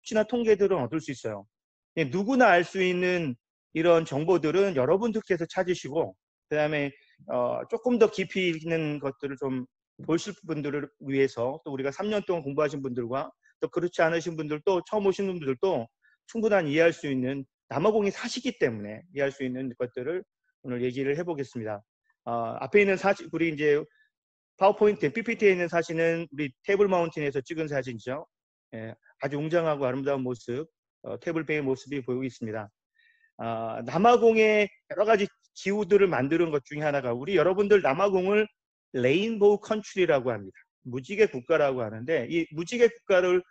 수치나 통계들은 얻을 수 있어요. 누구나 알 수 있는 이런 정보들은 여러분들께서 찾으시고, 그 다음에 조금 더 깊이 있는 것들을 좀 보실 분들을 위해서, 또 우리가 3년 동안 공부하신 분들과 또 그렇지 않으신 분들도, 처음 오시는 분들도 충분한 이해할 수 있는, 남아공이 사시기 때문에 이해할 수 있는 것들을 오늘 얘기를 해보겠습니다. 앞에 있는 사진, 우리 이제 파워포인트, PPT에 있는 사진은 우리 테이블 마운틴에서 찍은 사진이죠. 예, 아주 웅장하고 아름다운 모습, 테이블베이의 모습이 보이고 있습니다. 남아공의 여러 가지 기후들을 만드는 것 중에 하나가, 우리 여러분들 남아공을 레인보우 컨트리라고 합니다. 무지개 국가라고 하는데, 이 무지개 국가를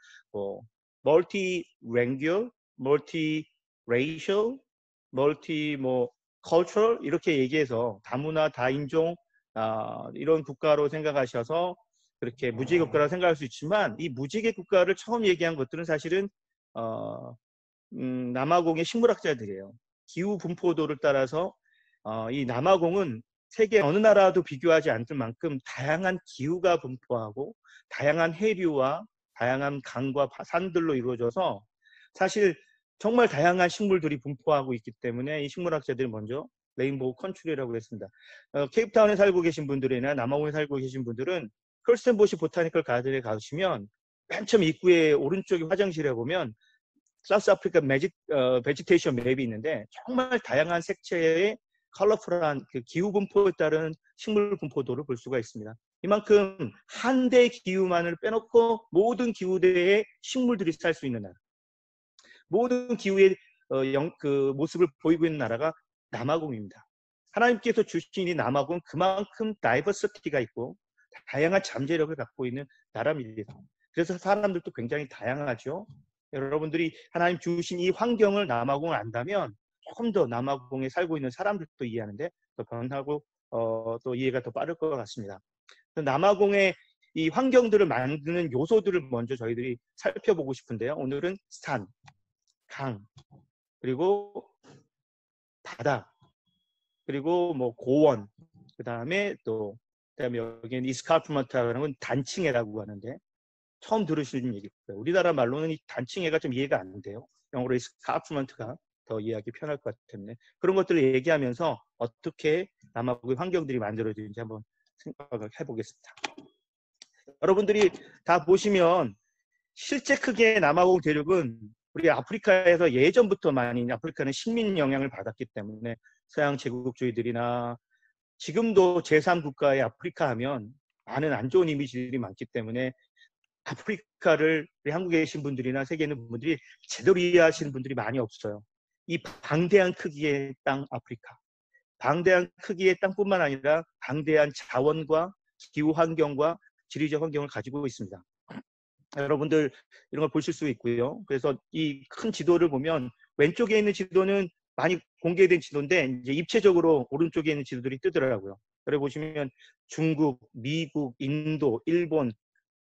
멀티 랭귤, 멀티 레이셜, 멀티 컬처럴 이렇게 얘기해서 다문화, 다인종 이런 국가로 생각하셔서 그렇게 무지개 국가라고 생각할 수 있지만, 이 무지개 국가를 처음 얘기한 것들은 사실은 남아공의 식물학자들이에요. 기후 분포도를 따라서 이 남아공은 세계 어느 나라도 비교하지 않을 만큼 다양한 기후가 분포하고 다양한 해류와 다양한 강과 산들로 이루어져서 사실 정말 다양한 식물들이 분포하고 있기 때문에 이 식물학자들이 먼저 레인보우 컨트리라고 했습니다. 케이프타운에 살고 계신 분들이나 남아공에 살고 계신 분들은 컬스텐보시 보타니컬 가든에 가시면 맨 처음 입구에 오른쪽에 화장실에 보면 사우스 아프리카 베지테이션 맵이 있는데, 정말 다양한 색채의 컬러풀한 그 기후 분포에 따른 식물 분포도를 볼 수가 있습니다. 이만큼 한 대 기후만을 빼놓고 모든 기후대의 식물들이 살 수 있는 나라, 모든 기후의 그 모습을 보이고 있는 나라가 남아공입니다. 하나님께서 주신 이 남아공은 그만큼 다이버시티가 있고 다양한 잠재력을 갖고 있는 나라입니다. 그래서 사람들도 굉장히 다양하죠. 여러분들이 하나님 주신 이 환경을, 남아공을 안다면 조금 더 남아공에 살고 있는 사람들도 이해하는데 더 변하고 또 이해가 더 빠를 것 같습니다. 남아공의 이 환경들을 만드는 요소들을 먼저 저희들이 살펴보고 싶은데요. 오늘은 산, 강, 그리고 바다, 그리고 고원, 그다음에 여기는 이스카프먼트라는 건 단층해라고 하는데, 처음 들으시는 얘기고요. 우리나라 말로는 이 단층해가 좀 이해가 안 돼요. 영어로 이스카프먼트가 더 이해하기 편할 것 같기 때문에 그런 것들을 얘기하면서 어떻게 남아공의 환경들이 만들어지는지 한번 생각을 해보겠습니다. 여러분들이 다 보시면 실제 크기의 남아공 대륙은 우리 아프리카에서 예전부터 많이, 아프리카는 식민 영향을 받았기 때문에 서양 제국주의들이나 지금도 제3국가의 아프리카 하면 많은 안 좋은 이미지들이 많기 때문에 아프리카를 우리 한국에 계신 분들이나 세계에 있는 분들이 제대로 이해하시는 분들이 많이 없어요. 이 방대한 크기의 땅 아프리카, 방대한 크기의 땅뿐만 아니라 방대한 자원과 기후 환경과 지리적 환경을 가지고 있습니다. 여러분들 이런 걸 보실 수 있고요. 그래서 이 큰 지도를 보면 왼쪽에 있는 지도는 많이 공개된 지도인데, 이제 입체적으로 오른쪽에 있는 지도들이 뜨더라고요. 여기 보시면 중국, 미국, 인도, 일본,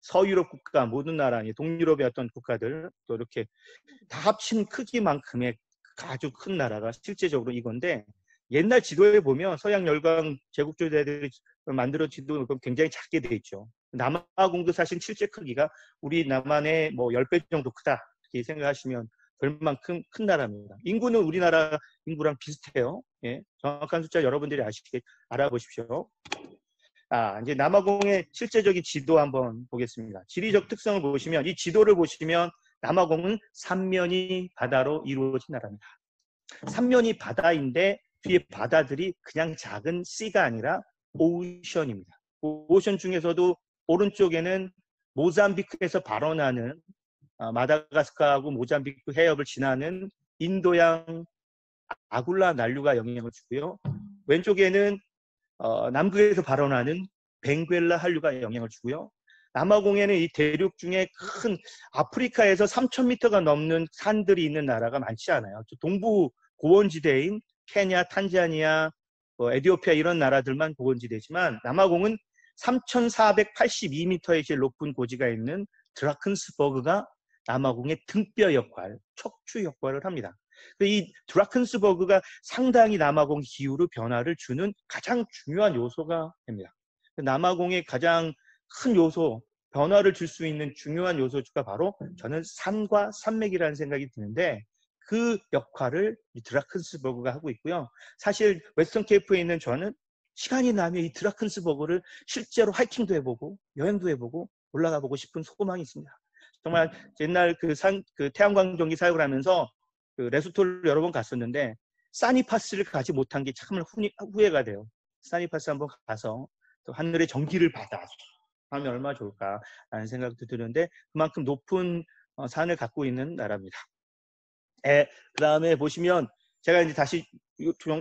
서유럽 국가 모든 나라, 동유럽의 어떤 국가들 또 이렇게 다 합친 크기만큼의 아주 큰 나라가 실제적으로 이건데, 옛날 지도에 보면 서양 열강 제국주의자들이 만들어 지도 굉장히 작게 돼 있죠. 남아공도 사실 실제 크기가 우리 남한의 10배 정도 크다 이렇게 생각하시면 될 만큼 큰 나라입니다. 인구는 우리나라 인구랑 비슷해요. 예, 정확한 숫자 여러분들이 알아보십시오. 이제 남아공의 실제적인 지도 한번 보겠습니다. 지리적 특성을 보시면, 이 지도를 보시면 남아공은 삼면이 바다로 이루어진 나라입니다. 삼면이 바다인데 뒤에 바다들이 그냥 작은 씨가 아니라 오션입니다. 오션 중에서도 오른쪽에는 모잠비크에서 발원하는 마다가스카르하고 모잠비크 해협을 지나는 인도양 아굴라 난류가 영향을 주고요. 왼쪽에는 남극에서 발원하는 벵구엘라 한류가 영향을 주고요. 남아공에는 이 대륙 중에 큰 아프리카에서 3,000m가 넘는 산들이 있는 나라가 많지 않아요. 동부 고원지대인 케냐, 탄자니아, 에티오피아 이런 나라들만 고원지대지만, 남아공은 3,482m의 제일 높은 고지가 있는 드라큰스버그가 남아공의 등뼈 역할, 척추 역할을 합니다. 이 드라큰스버그가 상당히 남아공 기후로 변화를 주는 가장 중요한 요소가 됩니다. 남아공의 가장 큰 요소, 변화를 줄 수 있는 중요한 요소가 바로 저는 산과 산맥이라는 생각이 드는데 그 역할을 이 드라큰스버그가 하고 있고요. 사실 웨스턴 케이프에 있는 저는 시간이 나면 이 드라큰스버그를 실제로 하이킹도 해보고 여행도 해보고 올라가 보고 싶은 소망이 있습니다. 정말 옛날 그 태양광 전기 사역을 하면서 그 레소토를 여러 번 갔었는데 사니파스를 가지 못한 게 참 후회가 돼요. 사니파스 한번 가서 또 하늘의 전기를 받아 하면 얼마나 좋을까라는 생각도 드는데 그만큼 높은 산을 갖고 있는 나라입니다. 그 다음에 보시면 제가 이제 다시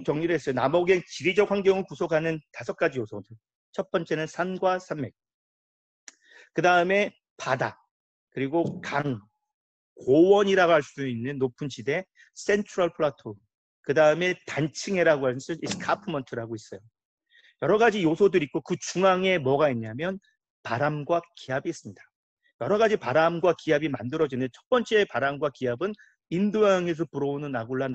정리를 했어요. 남옥의 지리적 환경을 구속하는 5가지 요소들. 첫 번째는 산과 산맥. 그 다음에 바다. 그리고 강, 고원이라고 할 수 있는 높은 지대, 센트럴 플라토. 그 다음에 단층해라고 하는 이스카프먼트라고 있어요. 여러 가지 요소들이 있고 그 중앙에 뭐가 있냐면 바람과 기압이 있습니다. 여러 가지 바람과 기압이 만들어지는 첫 번째 바람과 기압은 인도양에서 불어오는 나굴라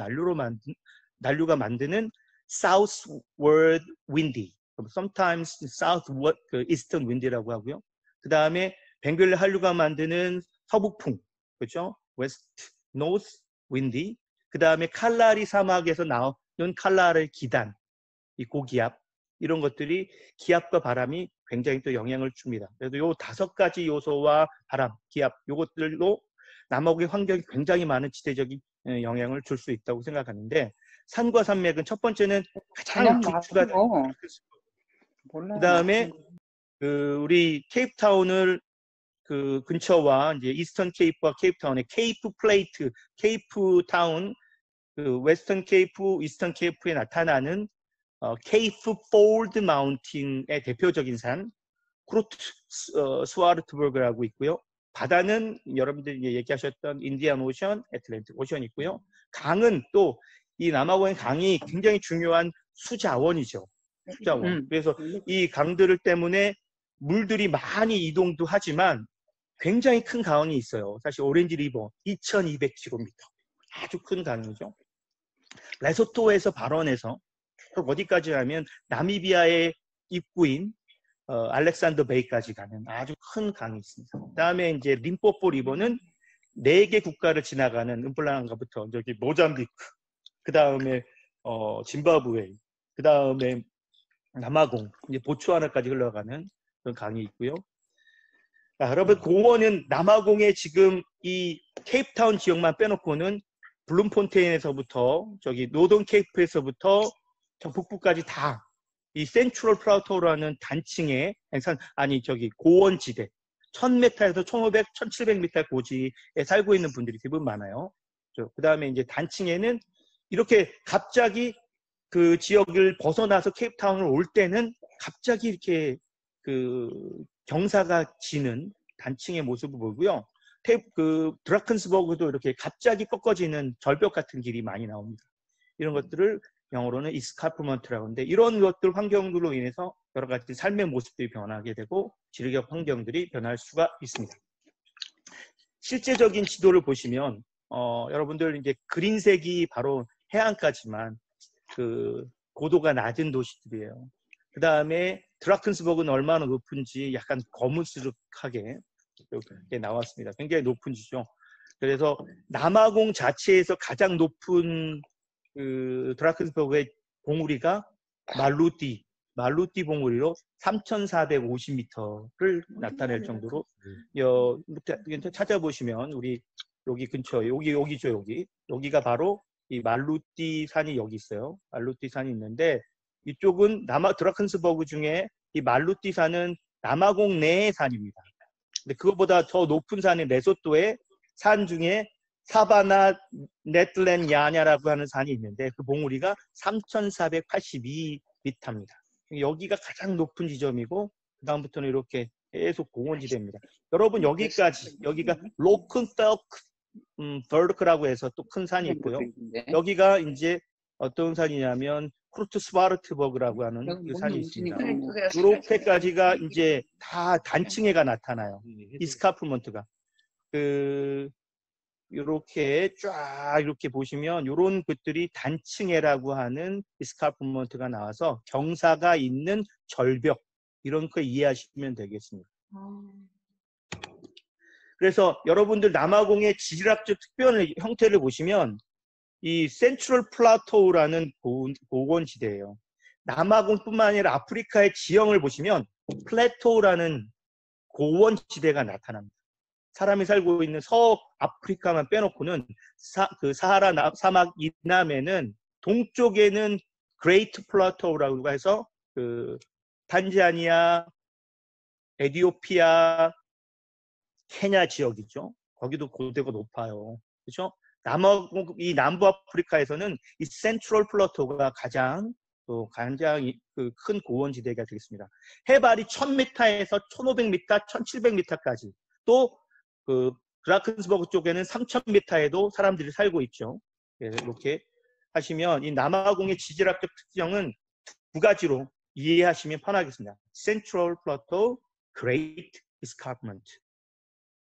난류가 만드는 southward windy, sometimes southward eastern wind라고 하고요. 그 다음에 벵글레 한류가 만드는 서북풍, 그렇죠? west north windy. 그 다음에 칼라리 사막에서 나오는 칼라리 기단, 이 고기압 이런 것들이 기압과 바람이 굉장히 또 영향을 줍니다. 그래서 요 5가지 요소와 바람, 기압 요것들로 남아공의 환경이 굉장히 많은 지대적인 영향을 줄 수 있다고 생각하는데 산과 산맥은 첫 번째는 가장 기초가 되는 그 다음에 우리 케이프타운을 그 근처와 이제 이스턴 케이프와 케이프타운의 케이프 플레이트, 케이프타운, 그 웨스턴 케이프, 이스턴 케이프에 나타나는 케이프 폴드 마운틴의 대표적인 산 크루트 스와르트버그라고 있고요. 바다는 여러분들이 얘기하셨던 인디안 오션, 애틀랜틱 오션이 있고요. 강은 또 이 남아공의 강이 굉장히 중요한 수자원이죠. 수자원. 그래서 이 강들 때문에 물들이 많이 이동도 하지만 굉장히 큰 강이 있어요. 사실 오렌지 리버 2200km. 아주 큰 강이죠. 레소토에서 발원해서 어디까지 하면 나미비아의 입구인 알렉산더 베이까지 가는 아주 큰 강이 있습니다. 그 다음에 이제 림포포 리버는 4개 국가를 지나가는 음플라난가부터 저기 모잠비크, 그 다음에 짐바브웨, 그 다음에 남아공, 이제 보츠와나까지 흘러가는 그런 강이 있고요. 자, 여러분 고원은 남아공의 지금 이 케이프타운 지역만 빼놓고는 블룸폰테인에서부터 저기 노던 케이프에서부터 저 북부까지 다 이 센트럴 플라토라는 단층의 저기 고원지대 1000m에서 1500, 1700m 고지에 살고 있는 분들이 대부분 많아요. 그 다음에 이제 단층에는 이렇게 갑자기 그 지역을 벗어나서 케이프타운을 올 때는 갑자기 이렇게 그 경사가 지는 단층의 모습을 보고요. 그 드라큰스버그도 이렇게 갑자기 꺾어지는 절벽 같은 길이 많이 나옵니다. 이런 것들을 영어로는 이스카프먼트라고 하는데 이런 것들 환경들로 인해서 여러 가지 삶의 모습들이 변하게 되고 지리적 환경들이 변할 수가 있습니다. 실제적인 지도를 보시면 여러분들 이제 그린색이 바로 해안가지만 그 고도가 낮은 도시들이에요. 그 다음에 드라큰스버그는 얼마나 높은지 약간 거무스름하게 이렇게 나왔습니다. 굉장히 높은 지죠. 그래서 남아공 자체에서 가장 높은 그 드라큰스버그의 봉우리가 말루띠 봉우리로 3,450m를 나타낼 정도로 찾아보시면 우리 여기 근처에 여기죠. 여기가 바로 이 말루띠 산이 여기 있어요. 말루띠 산이 있는데 이쪽은 드라큰스버그 중에 이 말루띠 산은 남아공 내의 산입니다. 근데 그것보다 더 높은 산인 레소토의 산 중에 사바나 네틀렌 야냐라고 하는 산이 있는데 그 봉우리가 3,482m입니다. 여기가 가장 높은 지점이고 그 다음부터는 이렇게 계속 공원지대입니다. 여러분 여기가 로큰펠크 버드크라고 해서 또 큰 산이 있고요. 여기가 이제 어떤 산이냐면 크루트 스와르트버그라고 하는 그 산이 있습니다. 이렇게까지가 이제 다 단층해가 나타나요. 이스카프먼트가 이렇게 쫙 이렇게 보시면 이런 것들이 단층해라고 하는 이스카프먼트가 나와서 경사가 있는 절벽 이런 거 이해하시면 되겠습니다. 그래서 여러분들 남아공의 지질학적 특별 형태를 보시면 이 센트럴 플라토우라는 고원지대예요. 남아공뿐만 아니라 아프리카의 지형을 보시면 플래토우라는 고원지대가 나타납니다. 사람이 살고 있는 서아프리카만 빼놓고는 사하라 사막 이남에는 동쪽에는 그레이트 플라토우라고 해서 탄자니아, 에티오피아, 케냐 지역이죠. 거기도 고도가 높아요. 그렇죠? 이 남부 아프리카에서는 이 센트럴 플라토가 가장 큰 고원지대가 되겠습니다. 해발이 1000m에서 1500m, 1700m까지 또 드라켄스버그 쪽에는 3000m에도 사람들이 살고 있죠. 이렇게 하시면 이 남아공의 지질학적 특징은 두 가지로 이해하시면 편하겠습니다. Central Plateau, Great Escarpment.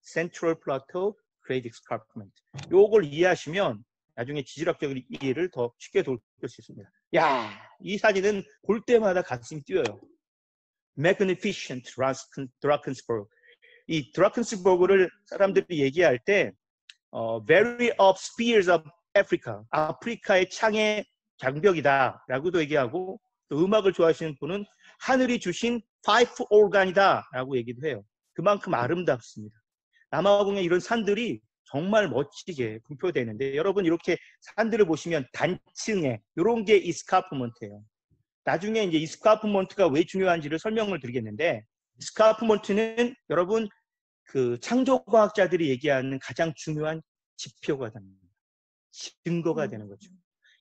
Central Plateau, Great Escarpment. 요걸 이해하시면 나중에 지질학적 이해를 더 쉽게 돌릴 수 있습니다. 야, 이 사진은 볼 때마다 가슴이 뛰어요. Magnificent Drakensberg. 이 드라켄스버그를 사람들이 얘기할 때 Valley of Spears of Africa, 아프리카의 창의 장벽이다라고도 얘기하고, 또 음악을 좋아하시는 분은 하늘이 주신 파이프 올간이다라고 얘기도 해요. 그만큼 아름답습니다. 남아공의 이런 산들이 정말 멋지게 분포되는데, 여러분 이렇게 산들을 보시면 단층에 이런 게 이스카프먼트예요. 나중에 이제 이스카프먼트가 왜 중요한지를 설명을 드리겠는데, 이스카프먼트는 여러분 창조과학자들이 얘기하는 가장 중요한 지표가 됩니다. 증거가 되는 거죠.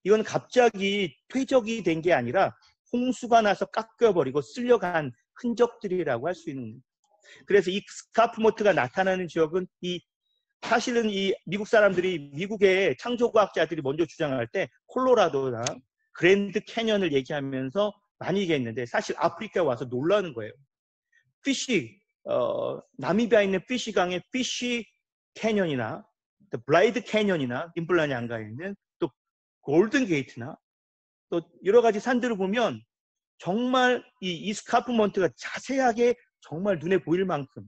이건 갑자기 퇴적이 된 게 아니라 홍수가 나서 깎여버리고 쓸려간 흔적들이라고 할 수 있는. 그래서 이 스카프먼트가 나타나는 지역은 사실은 이 미국 사람들이, 미국의 창조과학자들이 먼저 주장할 때 콜로라도나 그랜드 캐년을 얘기하면서 많이 얘기했는데, 사실 아프리카에 와서 놀라는 거예요. 나미비아에 있는 피시강의 피시 캐년이나 블라이드 캐년이나 임블라냥가에 있는 또 골든 게이트나 또 여러 가지 산들을 보면 정말 이 이스카프먼트가 자세하게 정말 눈에 보일 만큼,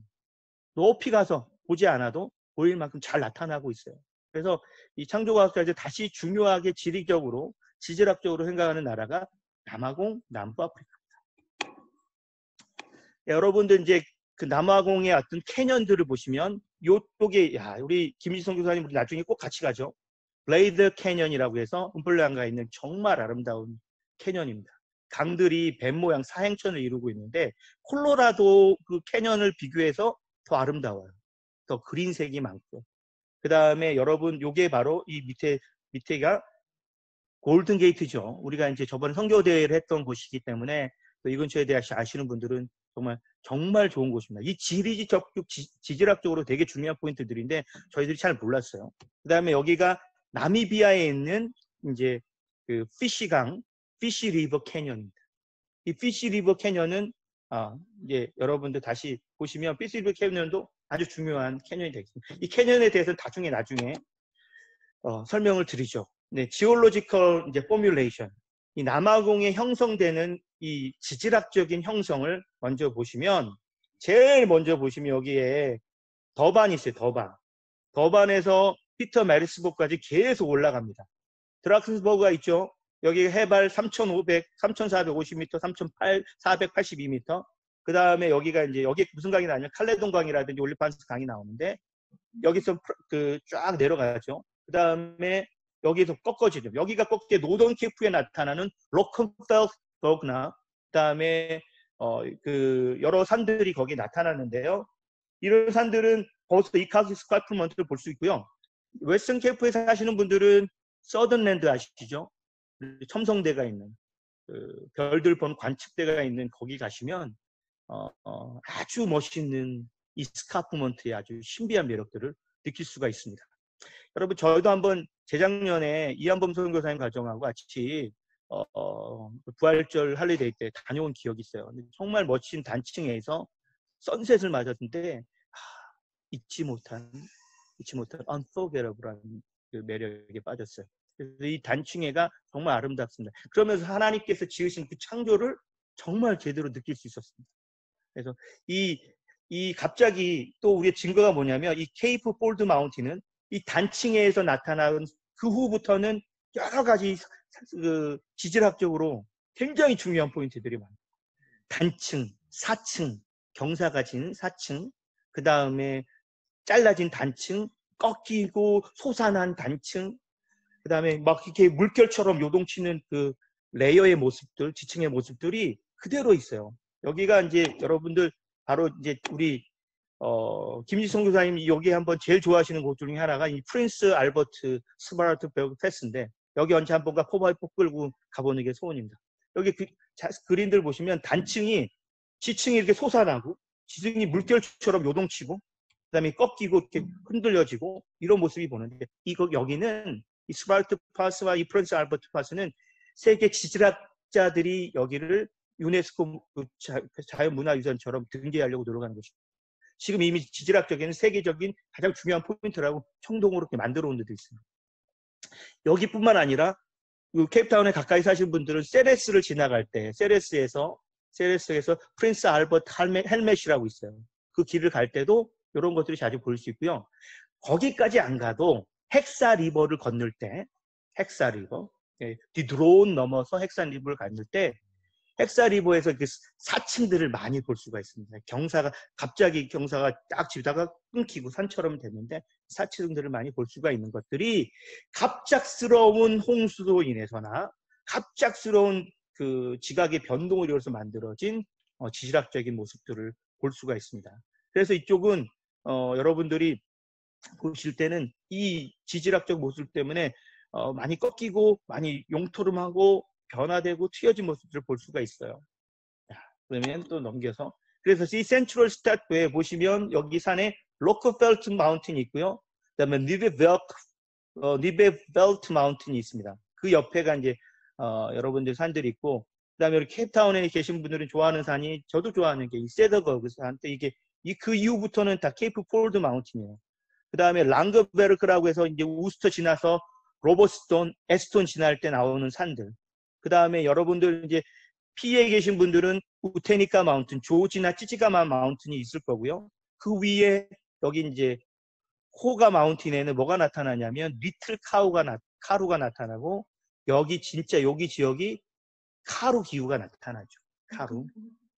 높이 가서 보지 않아도 보일 만큼 잘 나타나고 있어요. 그래서 이 창조과학자들 다시 중요하게 지질학적으로 생각하는 나라가 남아공, 남부아프리카입니다. 여러분들 이제 그 남아공의 어떤 캐년들을 보시면 이쪽에, 우리 김지성 교사님 우리 나중에 꼭 같이 가죠. 블레이드 캐년이라고 해서 음플랑가에 있는 정말 아름다운 캐년입니다. 강들이 뱀 모양 사행천을 이루고 있는데, 콜로라도 그 캐년을 비교해서 더 아름다워요. 더 그린색이 많고. 그 다음에 여러분 요게 바로 이 밑에가 골든 게이트죠. 우리가 이제 저번에 선교대회를 했던 곳이기 때문에 또 이 근처에 대해 아시는 분들은 정말 좋은 곳입니다. 이 지질학적으로 되게 중요한 포인트들인데 저희들이 잘 몰랐어요. 그 다음에 여기가 나미비아에 있는 이제 그 피시강, 피시 리버 캐년입니다. 이 피시 리버 캐년은 이제 여러분들 다시 보시면 피시 리버 캐년도 아주 중요한 캐년이 되겠습니다. 이 캐년에 대해서는 나중에 설명을 드리죠. 네, 지올로지컬 이제 포뮬레이션. 이 남아공에 형성되는 이 지질학적인 형성을 먼저 보시면, 제일 먼저 보시면 여기에 더반이 있어요. 더반에서 피터 메리스버그까지 계속 올라갑니다. 드라켄스버그가 있죠. 여기 해발 3,500, 3,450m, 3,482m. 그 다음에 여기가 이제 여기 무슨 강이 나냐면 칼레돈 강이라든지 올리판스 강이 나오는데, 여기서 쫙 내려가죠. 그 다음에 여기서 꺾어지죠. 여기가 꺾게 노던 케이프에 나타나는 로큰펠버그나 그 다음에 여러 산들이 거기에 나타나는데요. 이런 산들은 거기서 이카스 스카프먼트를 볼 수 있고요. 웨스턴 케이프에 사시는 분들은 서든랜드 아시죠? 첨성대가 있는 별들 본 관측대가 있는 거기 가시면 아주 멋있는 이 스카프먼트의 아주 신비한 매력들을 느낄 수가 있습니다. 여러분, 저희도 한번 재작년에 이한범 선교사님 가정하고 같이 부활절 할리데이 때 다녀온 기억이 있어요. 정말 멋진 단층에서 선셋을 맞았는데 잊지 못한 unforgettable한 그 매력에 빠졌어요. 그래서 이 단층회가 정말 아름답습니다. 그러면서 하나님께서 지으신 그 창조를 정말 제대로 느낄 수 있었습니다. 그래서 이 이 갑자기 또 우리의 증거가 뭐냐면 이 케이프 폴드 마운틴은 이 단층에서 나타난 그 후부터는 여러 가지 그 지질학적으로 굉장히 중요한 포인트들이 많아요. 단층, 사층, 경사가 진 사층, 그 다음에 잘라진 단층, 꺾이고 솟아난 단층, 그 다음에 막 이렇게 물결처럼 요동치는 그 레이어의 모습들, 지층의 모습들이 그대로 있어요. 여기가 이제 여러분들 바로 이제 우리 김지성 교사님이 여기 한번 제일 좋아하시는 곳 중에 하나가 이 프린스 알버트 스마르트 베그 패스인데 여기 언제 한번 포바이포 끌고 가보는 게 소원입니다. 여기 그림들 보시면 단층이 지층이 이렇게 솟아나고 지층이 물결처럼 요동치고 그다음에 꺾이고 이렇게 흔들려지고 이런 모습이 보는데 여기는 이 스마르트 파스와 이 프린스 알버트 파스는 세계 지질학자들이 여기를 유네스코 자연문화유산처럼 등재하려고 노력하는 것입니다. 지금 이미 지질학적인 세계적인 가장 중요한 포인트라고 총동으로 이렇게 만들어 온 데도 있습니다. 여기뿐만 아니라 케이프타운에 가까이 사시는 분들은 세레스를 지나갈 때 세레스에서 프린스 알버트 헬멧이라고 있어요. 그 길을 갈 때도 이런 것들이 자주 볼 수 있고요. 거기까지 안 가도 헥사 리버를 건널 때 헥사 리버 디드론 넘어서 헥사 리버를 건널 때 헥사 리버에서 그 사층들을 많이 볼 수가 있습니다. 갑자기 경사가 딱 지다가 끊기고 산처럼 됐는데 사층들을 많이 볼 수가 있는 것들이 갑작스러운 홍수로 인해서나 갑작스러운 그 지각의 변동을 이루어서 만들어진 지질학적인 모습들을 볼 수가 있습니다. 그래서 이쪽은 여러분들이 보실 때는 이 지질학적 모습 때문에 많이 꺾이고 많이 용토름하고 변화되고 튀어진 모습들을 볼 수가 있어요. 그러면 또 넘겨서 그래서 이 센트럴 스타트에 보시면 여기 산에 로크펠트 마운틴이 있고요. 그다음에 니베벨트 마운틴이 있습니다. 그 옆에가 이제 여러분들 산들이 있고 그다음에 여기 케이프타운에 계신 분들은 좋아하는 산이 저도 좋아하는 게 이 세더버그 산. 이게 그 이후부터는 다 케이프 폴드 마운틴이에요. 그다음에 랑거베르크라고 해서 이제 우스터 지나서 로버스톤, 에스톤 지날 때 나오는 산들. 그 다음에 여러분들 이제 피에 계신 분들은 우테니카 마운틴, 조지나 찌찌가마 마운틴이 있을 거고요. 그 위에 여기 이제 호가 마운틴에는 뭐가 나타나냐면 리틀 카루가 나타나고 여기 진짜 여기 지역이 카루 기후가 나타나죠. 카루.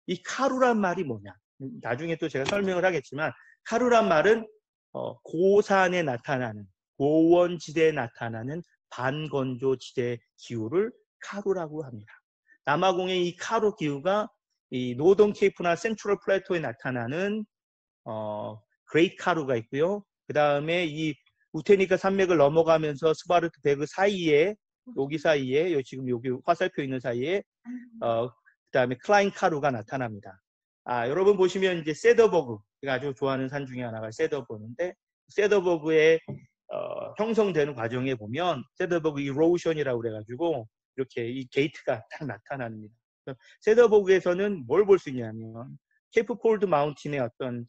이 카루란 말이 뭐냐? 나중에 또 제가 설명을 하겠지만 카루란 말은 고산에 나타나는 고원지대에 나타나는 반건조지대 기후를 카루라고 합니다. 남아공의 이 카루 기후가 이 노던 케이프나 센트럴 플래토에 나타나는 그레이트 카루가 있고요. 그 다음에 이 우테니카 산맥을 넘어가면서 스바르트 베그 사이에 여기 사이에 지금 여기 화살표 있는 사이에 그 다음에 클라인 카루가 나타납니다. 여러분 보시면 이제 세더버그 제가 아주 좋아하는 산 중에 하나가 세더버그인데 세더버그의 형성되는 과정에 보면 세더버그 이로션이라고 그래가지고 이렇게 이 게이트가 딱 나타납니다. 세더버그에서는 뭘 볼 수 있냐면 케이프 폴드 마운틴의 어떤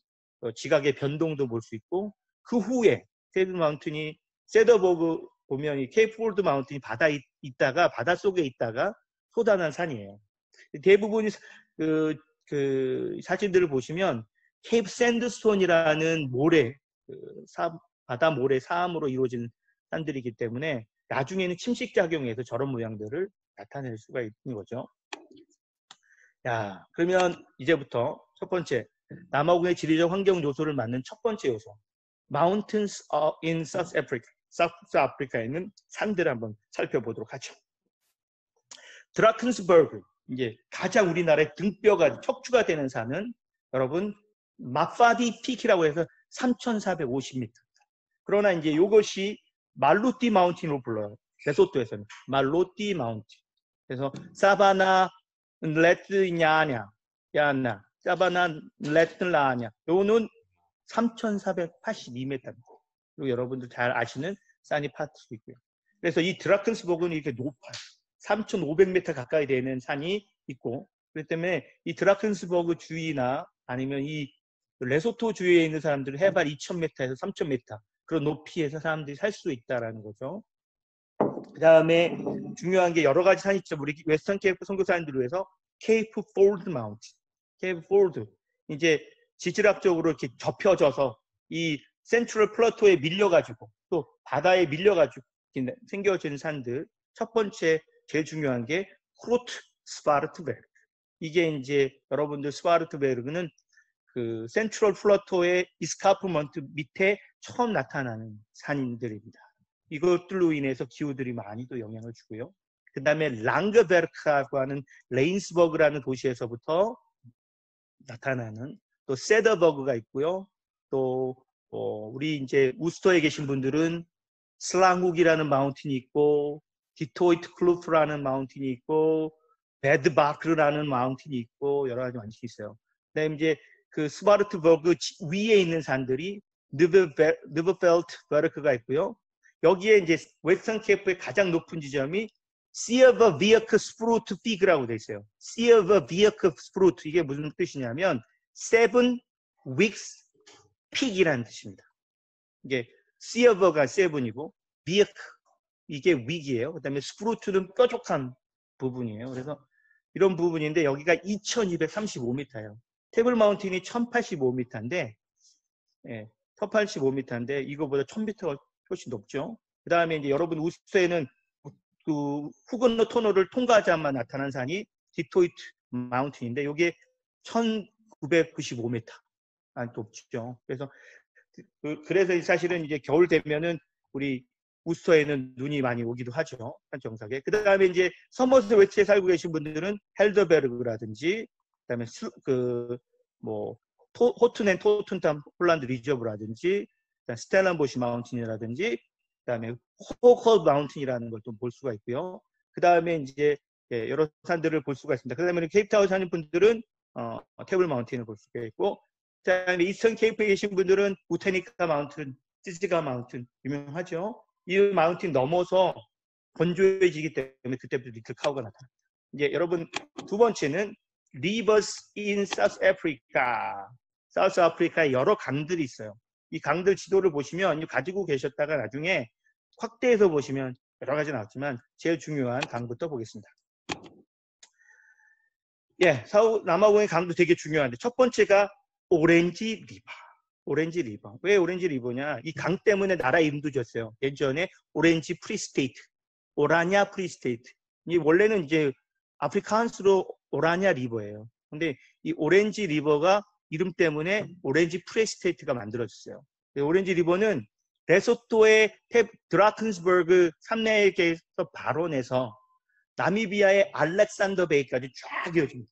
지각의 변동도 볼 수 있고 그 후에 세더버그 보면 이 케이프 폴드 마운틴이 바다 속에 있다가 솟아난 산이에요. 대부분이 그 사진들을 보시면 케이프 샌드스톤이라는 모래 바다 모래 사암으로 이루어진 산들이기 때문에 나중에는 침식작용에서 저런 모양들을 나타낼 수가 있는 거죠. 그러면 이제부터 첫 번째 남아공의 지리적 환경 요소를 맡는 첫 번째 요소 Mountains in South Africa. 사우스 아프리카에 있는 산들을 한번 살펴보도록 하죠. 드라켄스버그 이제 가장 우리나라의 등뼈가 척추가 되는 산은 여러분 마파디 피키라고 해서 3,450m. 그러나 이제 이것이 말루티 마운틴으로 불러요. 레소토에서는 말루티 마운틴. 그래서 사바나 레트냐냐 야나 사바나 레트라냐 요는 3,482m입니다. 그리고 여러분들 잘 아시는 산이 파트도 있고요. 그래서 이 드라켄스버그는 이렇게 높아요. 3,500m 가까이 되는 산이 있고 그렇기 때문에 이 드라켄스버그 주위나 아니면 이 레소토 주위에 있는 사람들은 해발 2,000m에서 3,000m 그런 높이에서 사람들이 살 수 있다라는 거죠. 그 다음에 중요한 게 여러 가지 산이 있죠. 우리 웨스턴 케이프 선교사님들을 위해서 케이프 폴드 마운틴, 케이프 폴드 이제 지질학적으로 이렇게 접혀져서 이 센트럴 플라토에 밀려가지고 또 바다에 밀려가지고 생겨진 산들. 첫 번째 제일 중요한 게 후르트 스바르트베르그. 이게 이제 여러분들 스바르트베르그는 그 센트럴 플라토의 이스카프먼트 밑에 처음 나타나는 산들입니다. 이것들로 인해서 기후들이 많이 또 영향을 주고요. 그 다음에 랑그베르크라고 하는 레인스버그라는 도시에서부터 나타나는 또 세더버그가 있고요. 또 우리 이제 우스터에 계신 분들은 슬랑국이라는 마운틴이 있고 디토이트 클루프라는 마운틴이 있고 베드바크라는 마운틴이 있고 여러 가지 마운틴이 있어요. 그다음에 이제 그 스바르트버그 위에 있는 산들이 느베펠트 베르크가 있고요. 여기에 이제 웨스턴 케이프의 가장 높은 지점이 시어버 비어크 스프루트 피그라고 돼 있어요. 시어버 비어크 스프루트 이게 무슨 뜻이냐면 세븐 윅스 픽이라는 뜻입니다. 이게 시어버가 세븐이고 비어크 이게 윅이에요. 그다음에 스프루트는 뾰족한 부분이에요. 그래서 이런 부분인데 여기가 2235m예요. 테이블 마운틴이 1085m인데 1085m인데 이거보다 1000m가 훨씬 높죠. 그 다음에 이제 여러분 우스터에는 그 후건너 터널을 통과하자마자 나타난 산이 디토이트 마운틴인데 이게 1995m 높죠. 그래서 사실은 이제 겨울 되면은 우리 우스터에는 눈이 많이 오기도 하죠. 한 정상에. 그 다음에 이제 서머스 웨스트에 살고 계신 분들은 헬더베르그라든지 그다음에 호튼 앤 토튼탐 폴란드 리저브라든지 스텔란보시 마운틴이라든지 그다음에 호컬 마운틴이라는 걸 또 볼 수가 있고요. 그 다음에 이제 여러 산들을 볼 수가 있습니다. 그 다음에 케이프타운 사는 분들은 테이블 마운틴을 볼 수가 있고, 그다음에 이스턴 케이프에 계신 분들은 우테니카 마운틴, 찌찌가 마운틴 유명하죠. 이 마운틴 넘어서 건조해지기 때문에 그때부터 리틀 카우가 나타납니다. 이제 여러분 두 번째는 리버스 인 사우스 아프리카. 사우스 아프리카에 여러 강들이 있어요. 이 강들 지도를 보시면 가지고 계셨다가 나중에 확대해서 보시면 여러 가지 나왔지만 제일 중요한 강부터 보겠습니다. 남아공의 강도 되게 중요한데 첫 번째가 오렌지 리버. 오렌지 리버. 왜 오렌지 리버냐? 이 강 때문에 나라 이름도 졌어요. 예전에 오렌지 프리스테이트, 오라냐 프리스테이트. 이 원래는 이제 아프리카안스로 오라냐 리버예요. 근데 이 오렌지 리버가 이름 때문에 오렌지 프리스테이트가 만들어졌어요. 오렌지 리버는 레소토의 드라켄스버그 산맥에서 발원해서 나미비아의 알렉산더 베이까지 쫙 이어집니다.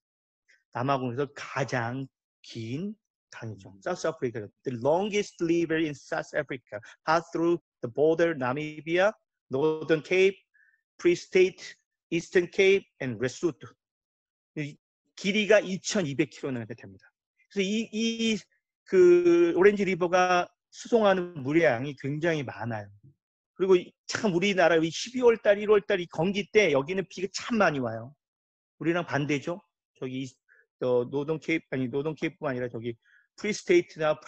남아공에서 가장 긴 강이죠. South Africa, the longest river in South Africa, passed through the border Namibia, Northern Cape, Free State, Eastern Cape, and Lesotho. 길이가 2,200km나 됩니다. 그래서 그 오렌지 리버가 수송하는 물의 양이 굉장히 많아요. 그리고 참 우리나라 12월 달, 1월 달 이 건기 때 여기는 비가 참 많이 와요. 우리랑 반대죠. 저기 노던 케이프가 아니라 저기 프리스테이트나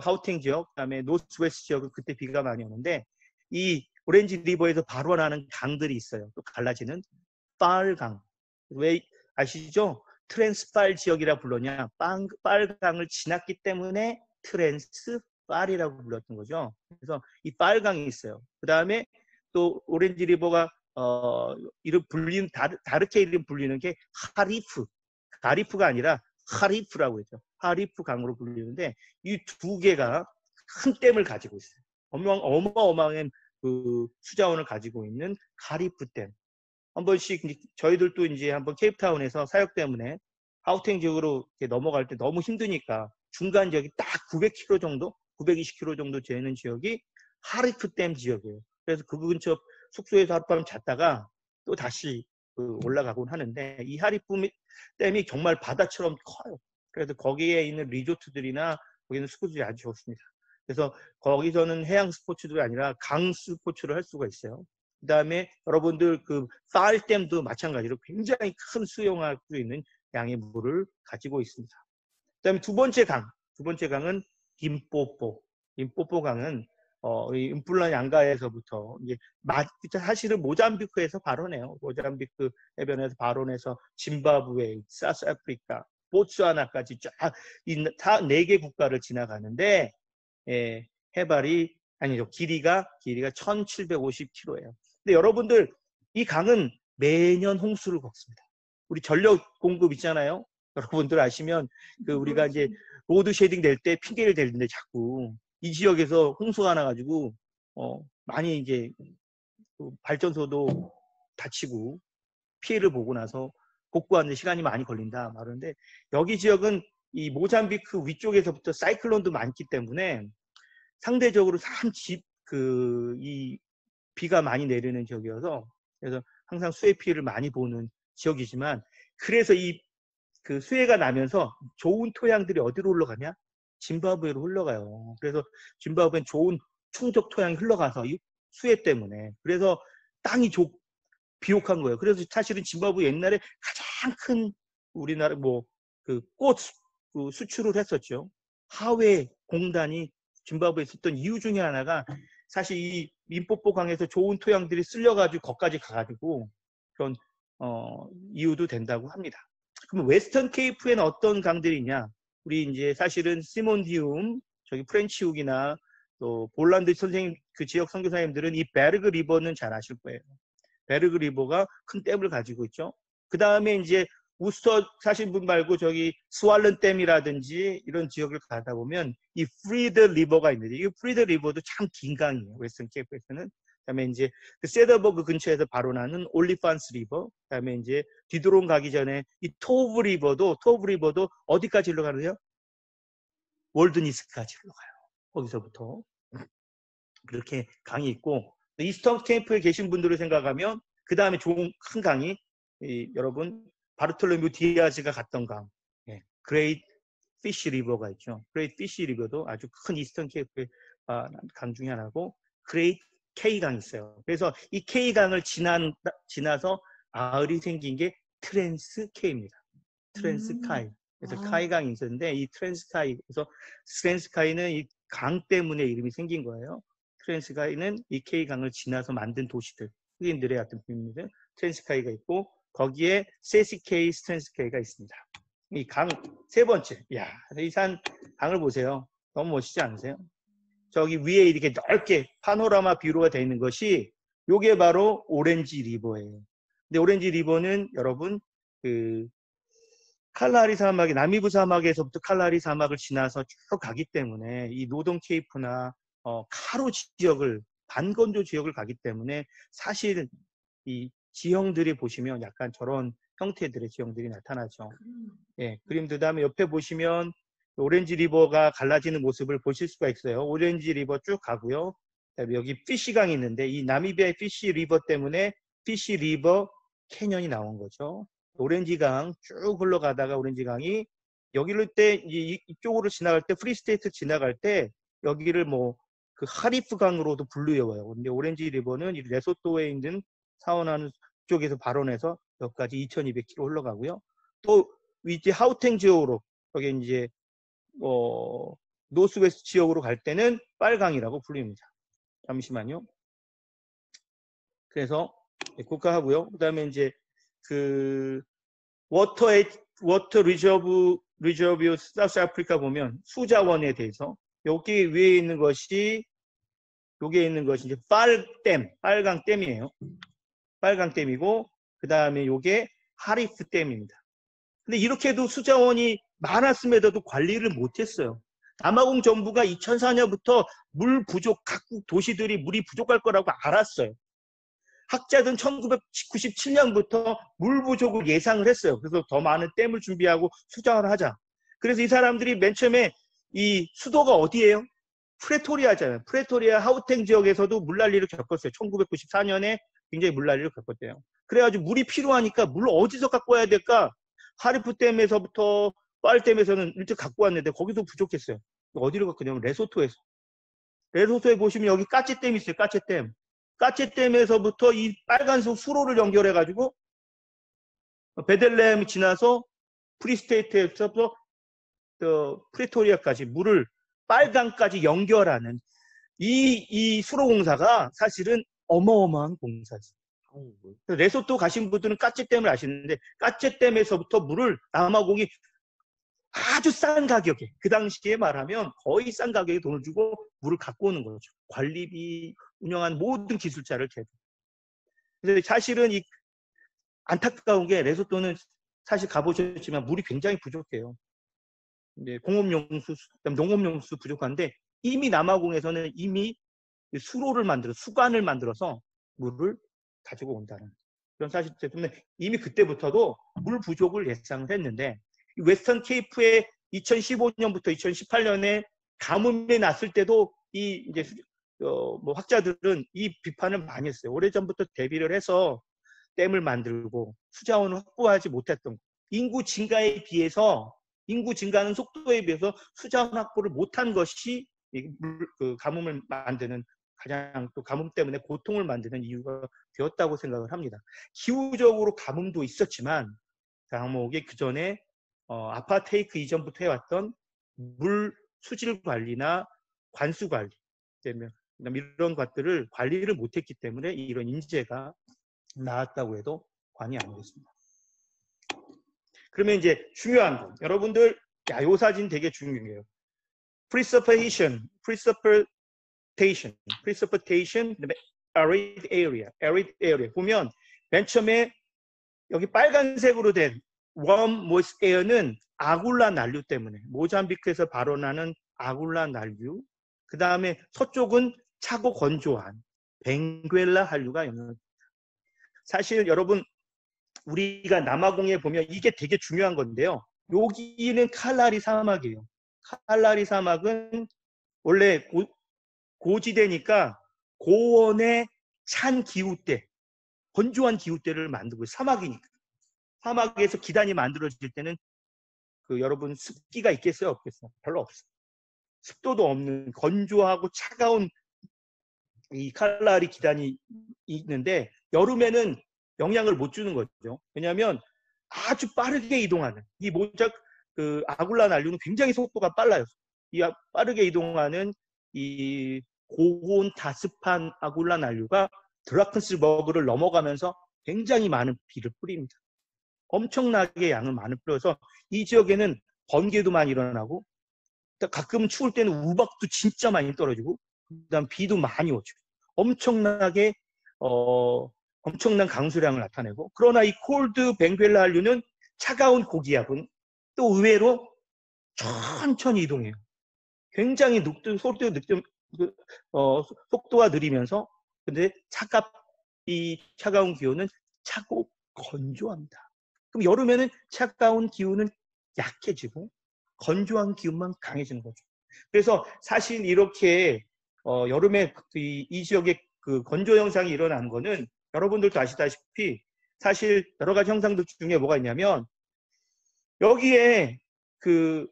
하우팅 지역, 그다음에 노스웨스트 지역은 그때 비가 많이 오는데 이 오렌지 리버에서 발원하는 강들이 있어요. 또 갈라지는 빨강. 왜 아시죠? 트랜스팔 지역이라 불렀냐? 빨강을 지났기 때문에 트랜스팔이라고 불렀던 거죠. 그래서 이 빨강이 있어요. 그 다음에 또 오렌지 리버가 다르게 이름 불리는 게 하리프. 가리프가 아니라 하리프라고 했죠. 하리프 강으로 불리는데 이 두 개가 큰 댐을 가지고 있어요. 어마어마한 그 수자원을 가지고 있는 가리프 댐. 한 번씩 저희들도 이제 한번 케이프타운에서 사역 때문에 하우팅 지역으로 넘어갈 때 너무 힘드니까 중간 지역이 딱 900km 정도, 920km 정도 되는 지역이 하리프 댐 지역이에요. 그래서 그 근처 숙소에서 하룻밤 잤다가 또 다시 올라가곤 하는데 이 하리프 댐이 정말 바다처럼 커요. 그래서 거기에 있는 리조트들이나 거기는 숙소들이 아주 좋습니다. 그래서 거기서는 해양 스포츠도 아니라 강 스포츠를 할 수가 있어요. 그 다음에 여러분들 그 쌀댐도 마찬가지로 굉장히 큰 수용할 수 있는 양의 물을 가지고 있습니다. 그 다음에 두 번째 강은 임뽀뽀 강은 이 음플란 양가에서부터 이제 사실은 모잠비크에서 발원해요. 모잠비크 해변에서 발원해서 짐바브웨, 사우스 아프리카, 보츠와나까지 쫙 이 4개 국가를 지나가는데 예, 해발이 아니죠. 길이가 1750km예요. 근데 여러분들 이 강은 매년 홍수를 겪습니다. 우리 전력 공급 있잖아요. 여러분들 아시면 그 우리가 이제 로드 쉐딩 될 때 핑계를 대는데 자꾸 이 지역에서 홍수가 나가지고 많이 이제 발전소도 다치고 피해를 보고 나서 복구하는 시간이 많이 걸린다 말하는데 여기 지역은 이 모잠비크 위쪽에서부터 사이클론도 많기 때문에 상대적으로 이 비가 많이 내리는 지역이어서 그래서 항상 수해 피해를 많이 보는 지역이지만 그래서 그 수해가 나면서 좋은 토양들이 어디로 흘러가냐? 짐바브웨로 흘러가요. 그래서 짐바브웨는 좋은 충적 토양이 흘러가서 이 수해 때문에 그래서 땅이 비옥한 거예요. 그래서 사실은 짐바브웨 옛날에 가장 큰 우리나라 그 꽃 수출을 했었죠. 하회 공단이 짐바브웨에 있었던 이유 중에 하나가 사실 이 림포포 강에서 좋은 토양들이 쓸려가지고 거기까지 가가지고 그런 이유도 된다고 합니다. 그럼 웨스턴 케이프에는 어떤 강들이 있냐? 우리 이제 사실은 시몬디움, 저기 프렌치욱이나 또 볼란드 선생님 그 지역 선교사님들은 이 베르그 리버는 잘 아실 거예요. 베르그 리버가 큰 댐을 가지고 있죠. 그 다음에 이제 우스터 사신 분 말고 저기 스왈런 댐이라든지 이런 지역을 가다 보면 이 프리드 리버가 있는데 이 프리드 리버도 참 긴 강이에요. 웨스턴 케이프에서는. 그다음에 이제 그 세더버그 근처에서 바로 나는 올리판스 리버. 그다음에 이제 뒤도론 가기 전에 이 토브 리버도 어디까지 흘러가는데요? 월드니스까지 흘러가요. 거기서부터 그렇게 강이 있고 이스턴 캠프에 계신 분들을 생각하면 그 다음에 좋은 큰 강이 여러분 바르톨로메오 디아즈가 갔던 강, 그레이트 피쉬 리버가 있죠. 그레이트 피쉬 리버도 아주 큰 이스턴 캠프의 강 중에 하나고 그레이트 K강이 있어요. 그래서 이 K강을 지나서 아을이 생긴 게 트랜스 K입니다. 트랜스 카이. 그래서 카이강이 있었는데 이 트랜스 카이, 그래서 트랜스 카이는 이 강 때문에 이름이 생긴 거예요. 트랜스 카이는 이 K강을 지나서 만든 도시들, 흑인들의 어떤 비밀들, 트랜스 카이가 있고 거기에 세시케이, 트랜스 K가 있습니다. 이 강 세 번째, 이 산 강을 보세요. 너무 멋지지 않으세요? 저기 위에 이렇게 넓게 파노라마 뷰로가 되어 있는 것이 요게 바로 오렌지 리버예요. 근데 오렌지 리버는 여러분 그 칼라리 사막이 나미부 사막에서부터 칼라리 사막을 지나서 쭉 가기 때문에 이 노동 케이프나 카로 지역을 반건조 지역을 가기 때문에 사실 이 지형들이 보시면 약간 저런 형태들의 지형들이 나타나죠. 예, 그림도 다음에 옆에 보시면 오렌지 리버가 갈라지는 모습을 보실 수가 있어요. 오렌지 리버 쭉 가고요. 여기 피쉬강이 있는데 이 나미비아의 피쉬 리버 때문에 피쉬 리버 캐년이 나온 거죠. 오렌지강 쭉 흘러가다가 오렌지강이 여기를 때 이쪽으로 지나갈 때 프리스테이트 지나갈 때 여기를 그 하리프 강으로도 불리워요. 근데 오렌지 리버는 이 레소토에 있는 사원하는 쪽에서 발원해서 여기까지 2200km 흘러가고요. 또 이제 하우탱 지역으로 여기 이제 노스웨스트 지역으로 갈 때는 빨강이라고 불립니다. 잠시만요. 그래서 국가하고요. 그다음에 이제 그 워터 리저브 사우스 아프리카 보면 수자원에 대해서 여기 위에 있는 것이 이제 빨강댐이에요. 빨강댐이고 그다음에 요게 하리프 댐입니다. 근데 이렇게도 수자원이 많았음에도 관리를 못했어요. 남아공 정부가 2004년부터 물 부족, 각국 도시들이 물이 부족할 거라고 알았어요. 학자들은 1997년부터 물 부족을 예상을 했어요. 그래서 더 많은 댐을 준비하고 수자원을 하자. 그래서 이 사람들이 맨 처음에 이 수도가 어디예요? 프레토리아잖아요. 프레토리아 하우탱 지역에서도 물난리를 겪었어요. 1994년에 굉장히 물난리를 겪었대요. 그래가지고 물이 필요하니까 물 어디서 갖고 와야 될까? 하리프 댐에서부터 빨댐에서는 일찍 갖고 왔는데 거기도 부족했어요. 어디로 갖고 오냐면 레소토에서. 레소토에 보시면 여기 까치댐이 있어요. 까치댐. 까치댐에서부터 이 빨간색 수로를 연결해가지고 베들레헴이 지나서 프리스테이트에서부터 프레토리아까지 물을 빨강까지 연결하는 이 수로 공사가 사실은 어마어마한 공사죠. 레소토 가신 분들은 까치댐을 아시는데 까치댐에서부터 물을 남아공이 아주 싼 가격에, 그 당시에 말하면 거의 싼 가격에 돈을 주고 물을 갖고 오는 거죠. 관리비, 운영한 모든 기술자를 개고. 그래서 사실은 이 안타까운 게 레소토는 사실 가보셨지만 물이 굉장히 부족해요. 이제 공업용수, 농업용수 부족한데 이미 남아공에서는 이미 수로를 만들어 수관을 만들어서 물을 가지고 온다는 그런 사실 때문에 이미 그때부터도 물 부족을 예상을 했는데 웨스턴 케이프에 2015년부터 2018년에 가뭄이 났을 때도 이 이제 뭐 학자들은 이 비판을 많이 했어요. 오래전부터 대비를 해서 댐을 만들고 수자원을 확보하지 못했던 인구 증가에 비해서 인구 증가하는 속도에 비해서 수자원 확보를 못한 것이 그 가뭄을 만드는 가장 또 가뭄 때문에 고통을 만드는 이유가 되었다고 생각을 합니다. 기후적으로 가뭄도 있었지만 강목이 그 전에 아파테이크 이전부터 해왔던 물 수질 관리나 관수 관리 때문에 이런 것들을 관리를 못했기 때문에 이런 인재가 나왔다고 해도 관이 아니겠습니다. 그러면 이제 중요한 거 여러분들 요 사진 되게 중요해요. precipitation, arid area 보면 맨 처음에 여기 빨간색으로 된 warm moist air는 아굴라 난류 때문에 모잠비크에서 발원하는 아굴라 난류 그 다음에 서쪽은 차고 건조한 벵괸라 한류가 영향을 사실 여러분 우리가 남아공에 보면 이게 되게 중요한 건데요. 여기는 칼라리 사막이에요. 칼라리 사막은 원래 고지대니까 고원의 찬 기후대, 건조한 기후대를 만들고 사막이니까. 사막에서 기단이 만들어질 때는 그 여러분 습기가 있겠어요? 없겠어요? 별로 없어요. 습도도 없는 건조하고 차가운 이 칼라리 기단이 있는데 여름에는 영향을 못 주는 거죠. 왜냐하면 아주 빠르게 이동하는 이 모작 그 아굴라 난류는 굉장히 속도가 빨라요. 이 빠르게 이동하는 이 고온 다습한 아굴라 난류가 드라켄스버그를 넘어가면서 굉장히 많은 비를 뿌립니다. 엄청나게 양을 많이 뿌려서 이 지역에는 번개도 많이 일어나고 가끔 추울 때는 우박도 진짜 많이 떨어지고 그다음 비도 많이 오죠. 엄청나게 엄청난 강수량을 나타내고 그러나 이 콜드 벵괸라 한류는 차가운 고기압은 또 의외로 천천히 이동해요. 굉장히 속도가 느리면서 근데 이 차가운 기온은 차고 건조합니다. 그럼 여름에는 차가운 기온은 약해지고 건조한 기온만 강해지는 거죠. 그래서 사실 이렇게 여름에 이 지역에 그 건조 현상이 일어나는 거는 여러분들도 아시다시피 사실 여러 가지 현상들 중에 뭐가 있냐면 여기에 그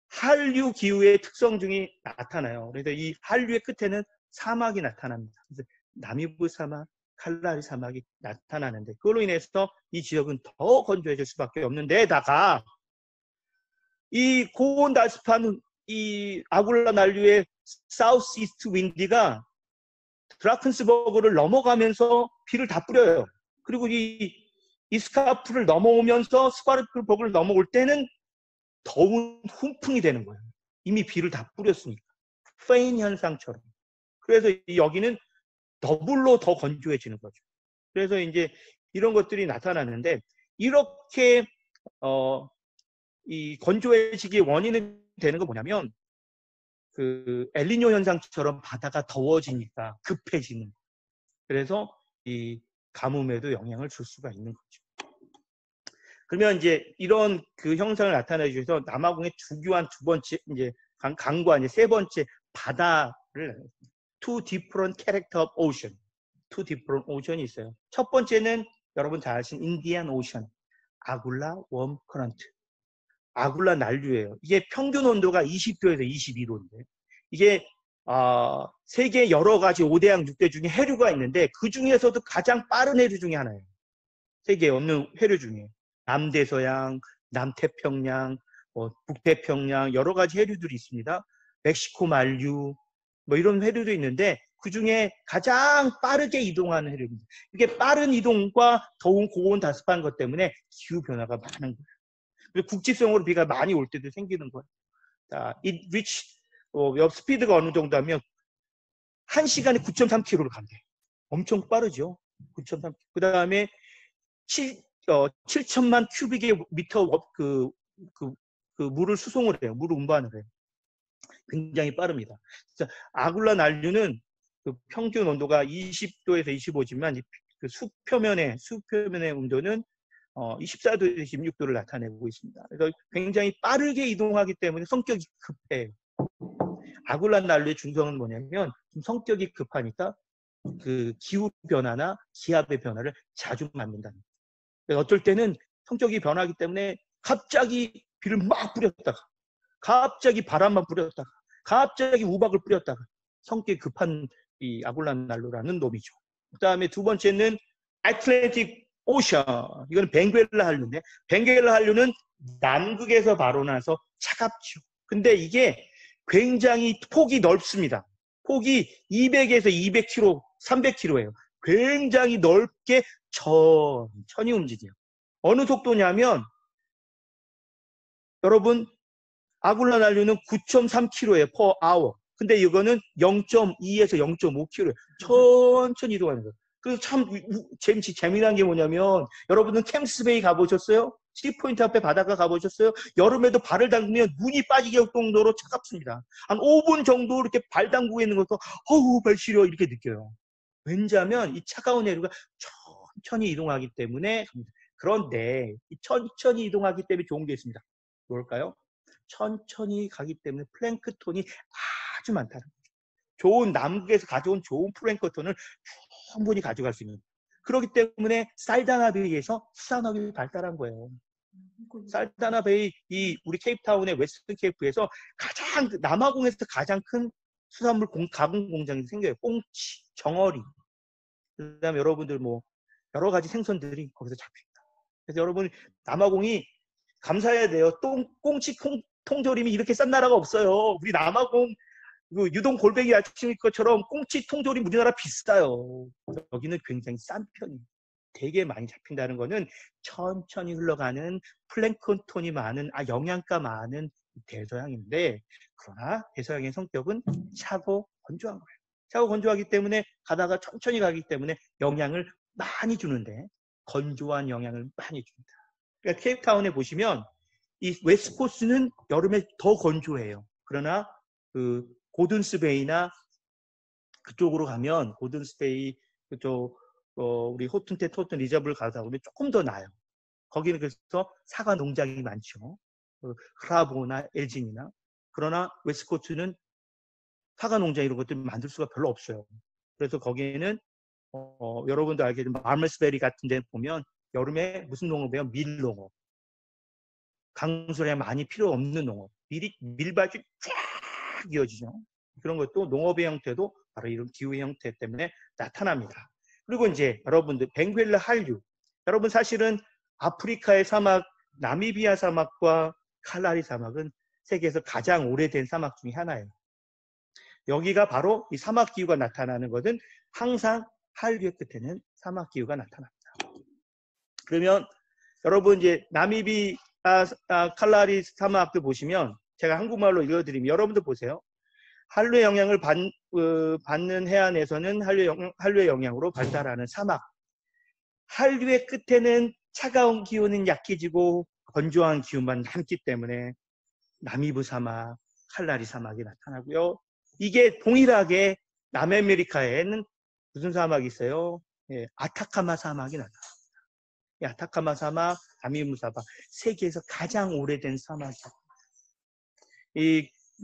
한류 기후의 특성 중이 나타나요. 그래서 이 한류의 끝에는 사막이 나타납니다. 그래서 나미부 사막, 칼라리 사막이 나타나는데 그걸로 인해서 이 지역은 더 건조해질 수밖에 없는 데다가 이 고온 다습한 이 아굴라 난류의 사우스 이스트 윈디가 드라켄스버그를 넘어가면서 비를 다 뿌려요. 그리고 이 스카프를 넘어오면서 스바르크버그를 넘어올 때는 더운 훈풍이 되는 거예요. 이미 비를 다 뿌렸으니까. 페인 현상처럼. 그래서 여기는 더블로 더 건조해지는 거죠. 그래서 이제 이런 것들이 나타나는데 이렇게 이 건조해지기의 원인은 되는 건 뭐냐면 그 엘니뇨 현상처럼 바다가 더워지니까 급해지는. 그래서 이 가뭄에도 영향을 줄 수가 있는 거죠. 그러면 이제 이런 그 형상을 나타내 주셔서 남아공의 주교한 두 번째 이제 강과 이제 세 번째 바다를 two different character of ocean, two different ocean이 있어요. 첫 번째는 여러분 잘 아시는 인디안 오션, 아굴라 웜 커런트. 아굴라 난류예요. 이게 평균 온도가 20도에서 22도인데 이게 세계 여러 가지 5대양 6대 중에 해류가 있는데 그 중에서도 가장 빠른 해류 중에 하나예요. 세계에 없는 해류 중에 남대서양, 남태평양, 북태평양 여러 가지 해류들이 있습니다. 멕시코 만류 뭐 이런 해류도 있는데 그 중에 가장 빠르게 이동하는 해류입니다. 이게 빠른 이동과 더운 고온 다습한 것 때문에 기후 변화가 많은 거예요. 그리고 국지성으로 비가 많이 올 때도 생기는 거예요. 자, it reach 스피드가 어느 정도 하면 1시간에 9.3km를 간대. 엄청 빠르죠. 9.3. 그 다음에 7천만 큐빅의 미터 그 물을 수송을 해요. 물을 운반을 해요. 굉장히 빠릅니다. 아굴라 난류는 그 평균 온도가 20도에서 25지만 그 수표면의 온도는 24도에서 26도를 나타내고 있습니다. 그래서 굉장히 빠르게 이동하기 때문에 성격이 급해요. 아굴라 난류의 중성은 뭐냐면 좀 성격이 급하니까 그 기후 변화나 기압의 변화를 자주 만든다는 거예요. 어떨 때는 성격이 변하기 때문에 갑자기 비를 막 뿌렸다가 갑자기 바람만 뿌렸다가 갑자기 우박을 뿌렸다가 성격이 급한 이 아굴라 난류라는 놈이죠. 그 다음에 두 번째는 애틀랜틱 오션. 이건 벵겔라 한류인데 벵겔라 한류는 남극에서 발원해서 차갑죠. 근데 이게 굉장히 폭이 넓습니다. 폭이 200에서 200km, 300km예요. 굉장히 넓게 천천히 움직여요. 어느 속도냐면 여러분 아굴라 난류는 9.3km예요. per hour. 근데 이거는 0.2에서 0.5km예요. 천천히 이동하는 거예요. 그래서 참 재미난 게 뭐냐면 여러분은 캠스베이 가보셨어요? 시포인트 앞에 바닷가 가보셨어요? 여름에도 발을 담그면 눈이 빠지게 할 정도로 차갑습니다. 한 5분 정도 이렇게 발 담그고 있는 것도 어우 발 시려 이렇게 느껴요. 왜냐하면 이 차가운 해류가 천천히 이동하기 때문에. 그런데 이 천천히 이동하기 때문에 좋은 게 있습니다. 뭘까요? 천천히 가기 때문에 플랭크톤이 아주 많다는 거죠. 좋은 남극에서 가져온 좋은 플랭크톤을 충분히 가져갈 수 있는. 그렇기 때문에 살다나 베이에서 수산업이 발달한 거예요. 살다나 베이 이 우리 케이프타운의 웨스트 케이프에서 가장 남아공에서 가장 큰 수산물 가공 공장이 생겨요. 꽁치, 정어리. 그다음에 여러분들 뭐 여러 가지 생선들이 거기서 잡힙니다. 그래서 여러분 남아공이 감사해야 돼요. 꽁치 통조림이 이렇게 싼 나라가 없어요. 우리 남아공 그 유동 골뱅이 아침일 것처럼 꽁치 통조림 우리나라 비싸요. 여기는 굉장히 싼 편이에요. 되게 많이 잡힌다는 거는 천천히 흘러가는 플랭크톤이 많은 영양가 많은 대서양인데, 그러나 대서양의 성격은 차고 건조한 거예요. 차고 건조하기 때문에 가다가 천천히 가기 때문에 영향을 많이 주는데 건조한 영향을 많이 줍니다. 그러니까 케이프타운에 보시면 이 웨스트코스트는 여름에 더 건조해요. 그러나 그 고든스베이나 그쪽으로 가면 고든스베이 그쪽 우리 호튼테 토튼 리저브를 가다 보면 조금 더 나아요. 거기는 그래서 사과 농장이 많죠. 크라보나 엘진이나. 그러나 웨스트코스트는 사과 농장 이런 것들 만들 수가 별로 없어요. 그래서 거기에는 여러분도 알겠지만 마머스베리 같은 데 보면 여름에 무슨 농업이에요? 밀농업. 강수량이 많이 필요 없는 농업. 밀밭이 쫙 이어지죠. 그런 것도 농업의 형태도 바로 이런 기후의 형태 때문에 나타납니다. 그리고 이제 여러분들 벵겔라 한류. 여러분 사실은 아프리카의 사막, 나미비아 사막과 칼라리 사막은 세계에서 가장 오래된 사막 중에 하나예요. 여기가 바로 이 사막 기후가 나타나는 것은 항상 한류의 끝에는 사막 기후가 나타납니다. 그러면 여러분 이제 나미비아 칼라리 사막들 보시면 제가 한국말로 읽어드리면 여러분들 보세요. 한류의 영향을 받는 해안에서는 한류의 영향으로 발달하는 사막. 한류의 끝에는 차가운 기후는 약해지고 건조한 기후만 남기 때문에 나미브 사막, 칼라리 사막이 나타나고요. 이게 동일하게 남아메리카에는 무슨 사막이 있어요? 예, 아타카마 사막이 나타납니다. 이 아타카마 사막, 나미브 사막, 세계에서 가장 오래된 사막이죠.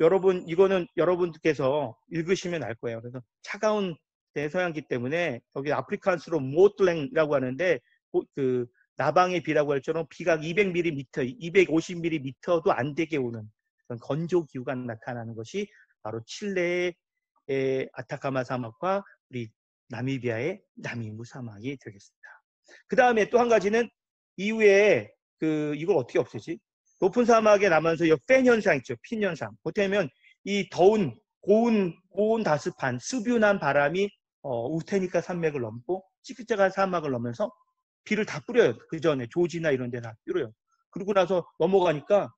여러분, 이거는 여러분께서 읽으시면 알 거예요. 그래서 차가운 대서양기 때문에 여기 아프리칸스로 모틀랭이라고 하는데 그 나방의 비라고 할 때는 비가 200mm, 250mm도 안 되게 오는 그런 건조 기후가 나타나는 것이 바로 칠레의 아타카마 사막과 우리 나미비아의 나미브 사막이 되겠습니다. 그 다음에 또 한 가지는 이후에 이걸 어떻게 없애지? 높은 사막에 나면서 팬 현상 있죠. 핀 현상. 보태면 이 더운 고온 다습한 수뷰난 바람이 우테니카 산맥을 넘고 시크자가 사막을 넘으면서 비를 다 뿌려요. 그 전에 조지나 이런 데 다 뿌려요. 그러고 나서 넘어가니까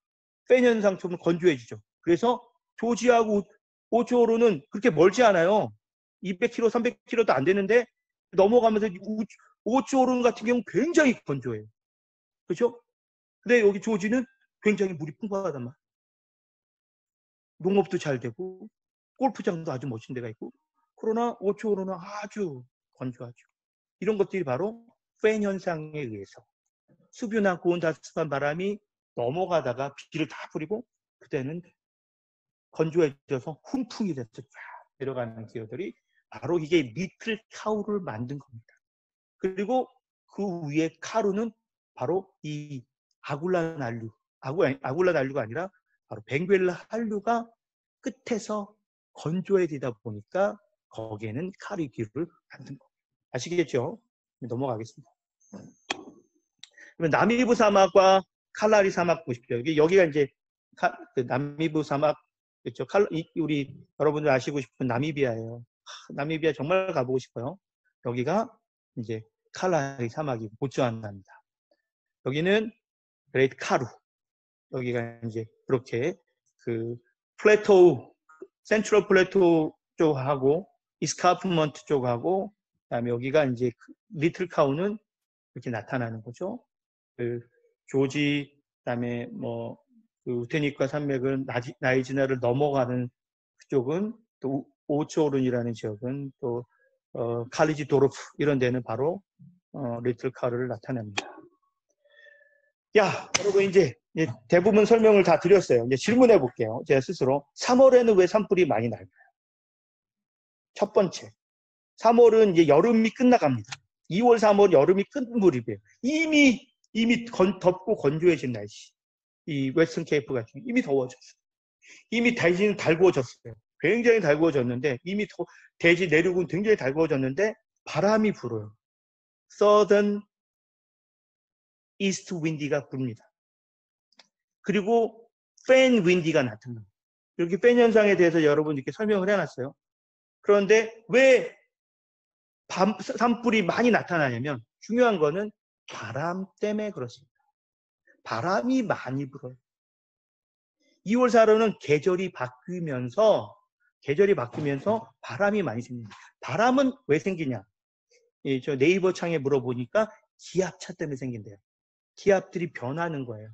팬 현상처럼 건조해지죠. 그래서 조지하고 오초로는 그렇게 멀지 않아요. 200km, 300km도 안 되는데 넘어가면서 오초로 같은 경우는 굉장히 건조해요. 그렇죠? 근데 여기 조지는 굉장히 물이 풍부하단 말이에요. 농업도 잘 되고 골프장도 아주 멋진 데가 있고, 그러나 오초로는 아주 건조하죠. 이런 것들이 바로 팬 현상에 의해서 습유나 고온 다습한 바람이 넘어가다가 비를 다 뿌리고 그때는 건조해져서 훈풍이 돼서 쫙 내려가는 기어들이 바로 이게 리틀 카우를 만든 겁니다. 그리고 그 위에 카루는 바로 이 아굴란 한류, 아굴란 한류가 아니라 바로 벵구엘라 한류가 끝에서 건조해지다 보니까 거기에는 카리 기후를 만든 겁니다. 아시겠죠? 넘어가겠습니다. 그러면 나미브 사막과 칼라리 사막 보십시오. 여기가 이제 그 나미브 사막, 그렇죠? 우리 여러분들 아시고 싶은 나미비아예요. 나미비아 정말 가보고 싶어요. 여기가 이제 칼라리 사막이고 보츠와나입니다. 여기는 그레이트 카루. 여기가 이제 그렇게 그 플래토우, 센트럴 플래토우 쪽하고 이스카프먼트 쪽하고 그다음에 여기가 이제 리틀 카우는 이렇게 나타나는 거죠. 그 조지, 그다음에 그 우테니카 산맥은 나이지나를 넘어가는 그쪽은 또 오츠오른이라는 지역은 또 칼리지 도르프 이런 데는 바로 리틀 카우를 나타냅니다. 야, 여러분 이제 대부분 설명을 다 드렸어요. 이제 질문해 볼게요. 제가 스스로 3월에는 왜 산불이 많이 날까요? 첫 번째, 3월은 이제 여름이 끝나갑니다. 2월, 3월 여름이 끝 무렵이에요. 이미 덥고 건조해진 날씨. 이 웨스턴 케이프 같은 이미 더워졌어요. 이미 대지는 달구어졌어요. 굉장히 달구어졌는데 이미 대지 내륙은 굉장히 달구어졌는데 바람이 불어요. Southern East Wind가 붑니다. 그리고 팬 윈디가 나타납니다. 이렇게 팬 현상에 대해서 여러분 이렇게 설명을 해놨어요. 그런데 왜 산불이 많이 나타나냐면 중요한 거는 바람 때문에 그렇습니다. 바람이 많이 불어요. 2월 4월은 계절이 바뀌면서 바람이 많이 생깁니다. 바람은 왜 생기냐? 저 네이버 창에 물어보니까 기압차 때문에 생긴대요. 기압들이 변하는 거예요.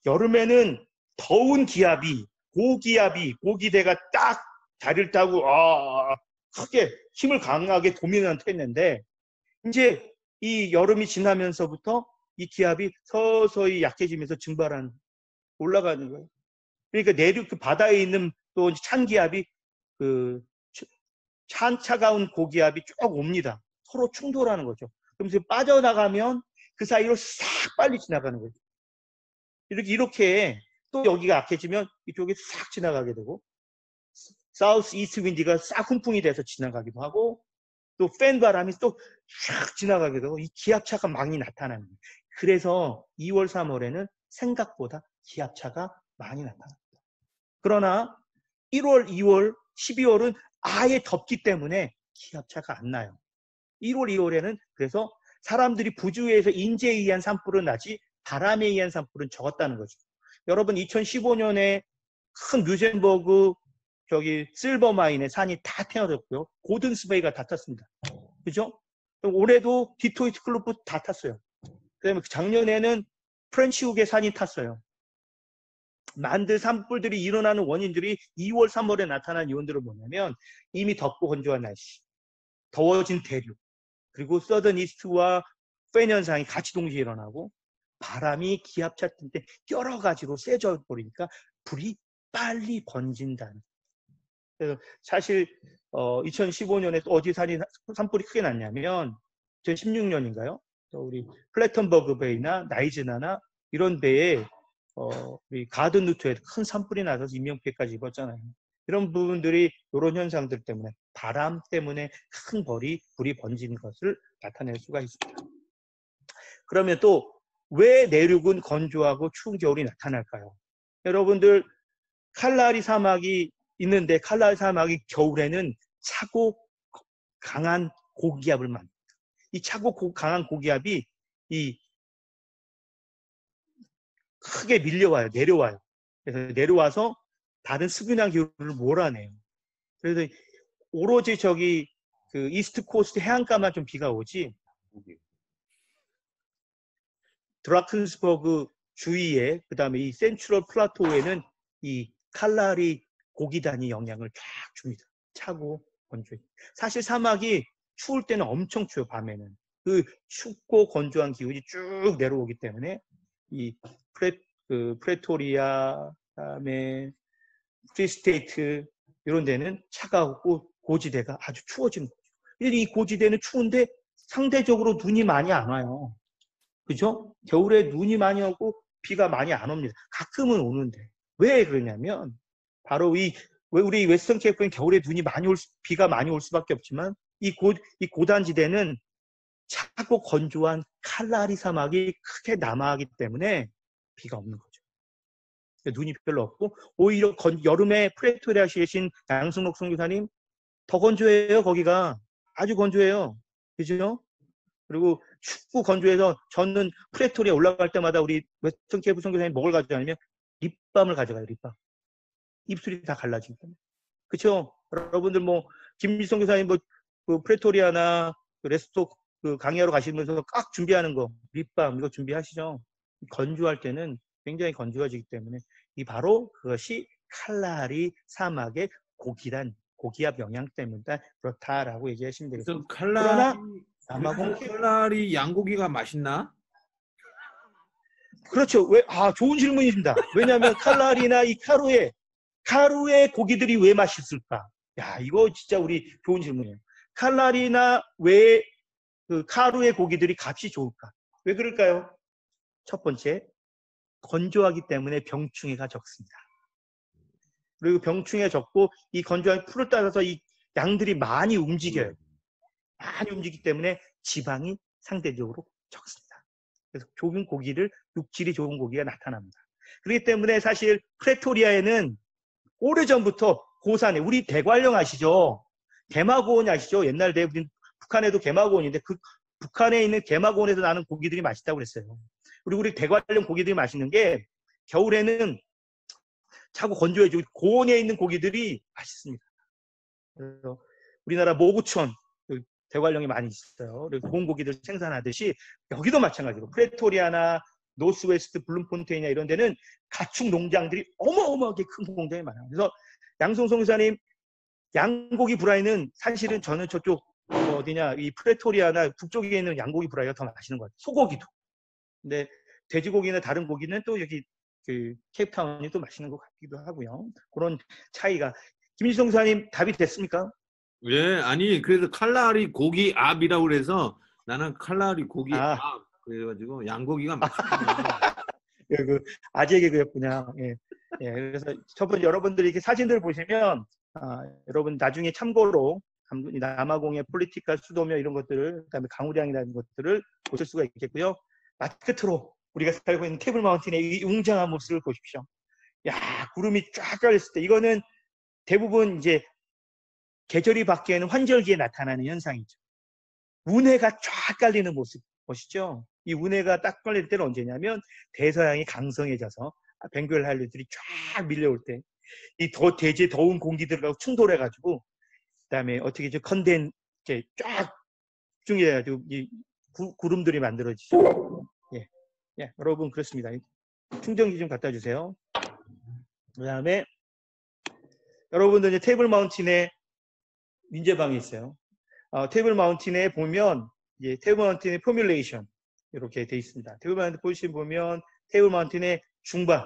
여름에는 더운 기압이 고기대가 딱 자리를 따고 크게 힘을 강하게 도미넌트 했는데 이제 이 여름이 지나면서부터 이 기압이 서서히 약해지면서 올라가는 거예요. 그러니까 내륙 그 바다에 있는 또 찬 기압이 차가운 고기압이 쭉 옵니다. 서로 충돌하는 거죠. 그러면서 빠져나가면 그 사이로 싹 빨리 지나가는 거죠. 이렇게 또 여기가 약해지면 이쪽에 싹 지나가게 되고 사우스 이스트 윈디가 싹 훈풍이 돼서 지나가기도 하고 또 팬 바람이 또 싹 지나가게 되고 이 기압차가 많이 나타납니다. 그래서 2월, 3월에는 생각보다 기압차가 많이 나타납니다. 그러나 1월, 2월, 12월은 아예 덥기 때문에 기압차가 안 나요. 1월, 2월에는 그래서 사람들이 부주의해서 인재에 의한 산불은 나지 바람에 의한 산불은 적었다는 거죠. 여러분 2015년에 큰 뮤젠버그 실버마인의 산이 다 태워졌고요. 고든스베이가 다 탔습니다. 그죠? 올해도 디토이트 클루프 다 탔어요. 그다음에 작년에는 프렌치욱의 산이 탔어요. 만들 산불들이 일어나는 원인들이 2월, 3월에 나타난 요인들은 뭐냐면 이미 덥고 건조한 날씨, 더워진 대륙, 그리고 서던 이스트와 팬 현상이 같이 동시에 일어나고 바람이 기압차 때 여러 가지로 세져 버리니까 불이 빨리 번진다는. 그래서 사실 2015년에 또 어디 산불이 크게 났냐면 2016년인가요? 우리 플래턴버그 베이나 나이지나나 이런 데에 우리 가든 루트에 큰 산불이 나서 인명피해까지 입었잖아요. 이런 부분들이 이런 현상들 때문에 바람 때문에 큰 불이 번지는 것을 나타낼 수가 있습니다. 그러면 또 왜 내륙은 건조하고 추운 겨울이 나타날까요? 여러분들 칼라리 사막이 있는데 칼라리 사막이 겨울에는 차고 강한 고기압을 만듭니다. 이 차고 강한 고기압이 이 크게 밀려와요. 내려와요. 그래서 내려와서 다른 수분양 기후를 몰아내요. 그래서 오로지 저기 그 이스트 코스트 해안가만 좀 비가 오지 드라켄스버그 주위에 그다음에 이 센트럴 플라토에는 이 칼라리 고기단이 영향을 쫙 줍니다. 차고 건조해. 사실 사막이 추울 때는 엄청 추워요. 밤에는. 그 춥고 건조한 기운이 쭉 내려오기 때문에 이 프레토리아 그다음에 프리스테이트 이런 데는 차가우고 고지대가 아주 추워지는 거죠. 이 고지대는 추운데 상대적으로 눈이 많이 안 와요. 그죠? 겨울에 눈이 많이 오고 비가 많이 안 옵니다. 가끔은 오는데. 왜 그러냐면 바로 왜 우리 웨스턴 케이프는 겨울에 비가 많이 올 수밖에 없지만 이 고단지대는 차고 건조한 칼라리 사막이 크게 남아하기 때문에 비가 없는 거죠. 눈이 별로 없고 오히려 여름에 프레토리아시에 계신 양승록 선교사님 더 건조해요. 거기가 아주 건조해요. 그죠? 그리고 춥고 건조해서 저는 프레토리아 올라갈 때마다 우리 웨스턴 케이프 선교사님 뭘 가져가냐면 립밤을 가져가요. 립밤. 입술이 다 갈라지기 때문에. 그렇죠? 여러분들 뭐 김일성 교사님 그 프레토리아나 그 레스토 그 강의하러 가시면서 깍 준비하는 거 립밤 이거 준비하시죠. 건조할 때는 굉장히 건조해지기 때문에 이 바로 그것이 칼라리 사막의 고기압 영향 때문에 그렇다라고 얘기하시면 되겠습니다. 그러나 남아공 칼라리 양고기가 맛있나? 그렇죠. 좋은 질문입니다. 왜냐하면 칼라리나 이 카루의 고기들이 왜 맛있을까? 야, 이거 진짜 우리 좋은 질문이에요. 칼라리나 왜 그 카루의 고기들이 값이 좋을까? 왜 그럴까요? 첫 번째, 건조하기 때문에 병충해가 적습니다. 그리고 병충해가 적고 이 건조한 풀을 따라서 이 양들이 많이 움직여요. 많이 움직이기 때문에 지방이 상대적으로 적습니다. 그래서 육질이 좋은 고기가 나타납니다. 그렇기 때문에 사실 프레토리아에는 오래전부터 고산에 우리 대관령 아시죠? 개마고원 아시죠? 옛날 북한에도 개마고원인데 그 북한에 있는 개마고원에서 나는 고기들이 맛있다고 그랬어요. 그리고 우리 대관령 고기들이 맛있는 게 겨울에는 차고 건조해지고 고원에 있는 고기들이 맛있습니다. 그래서 우리나라 모구천 대관령이 많이 있어요. 그래서 고운 고기들 생산하듯이 여기도 마찬가지로 프레토리아나 노스웨스트 블룸폰테인이나 이런 데는 가축 농장들이 어마어마하게 큰 공장이 많아요. 그래서 양송송 교사님 양고기 브라이는 사실은 저는 저쪽 이 프레토리아나 북쪽에 있는 양고기 브라이가 더 맛있는 것 같아요. 소고기도. 근데 돼지고기나 다른 고기는 또 여기 그 케이프타운이 또 맛있는 것 같기도 하고요. 그런 차이가. 김일성 교사님 답이 됐습니까? 예, 아니 그래서 칼라리 고기 압이라고 그래서 나는 칼라리 고기 압 그래가지고 양고기가 맛있구나. 아재 개그였구나. 예. 예, 그래서 첫 번째 여러분들이 이렇게 사진들 보시면 여러분 나중에 참고로 남아공의 폴리티컬 수도며 이런 것들을 그다음에 강우량이라는 것들을 보실 수가 있겠고요. 끝으로 우리가 살고 있는 테이블 마운틴의 이 웅장한 모습을 보십시오. 야, 구름이 쫙 깔렸을 때 이거는 대부분 이제 계절이 바뀌는 환절기에 나타나는 현상이죠. 운해가 쫙 깔리는 모습 보시죠? 이 운해가 딱 깔릴 때는 언제냐면 대서양이 강성해져서 벵글 한류들이 쫙 밀려올 때 이 대지 더운 공기들하고 충돌해가지고 그다음에 어떻게 이렇게 쫙 중해가지고 이 구름들이 만들어지죠. 예, 예, 여러분 그렇습니다. 충전기 좀 갖다 주세요. 그다음에 여러분들 이제 테이블 마운틴에 민재방이 있어요. 테이블 마운틴에 보면 테이블 마운틴의 포뮬레이션 이렇게 돼 있습니다. 테이블 마운틴 보시면 테이블 마운틴의 중간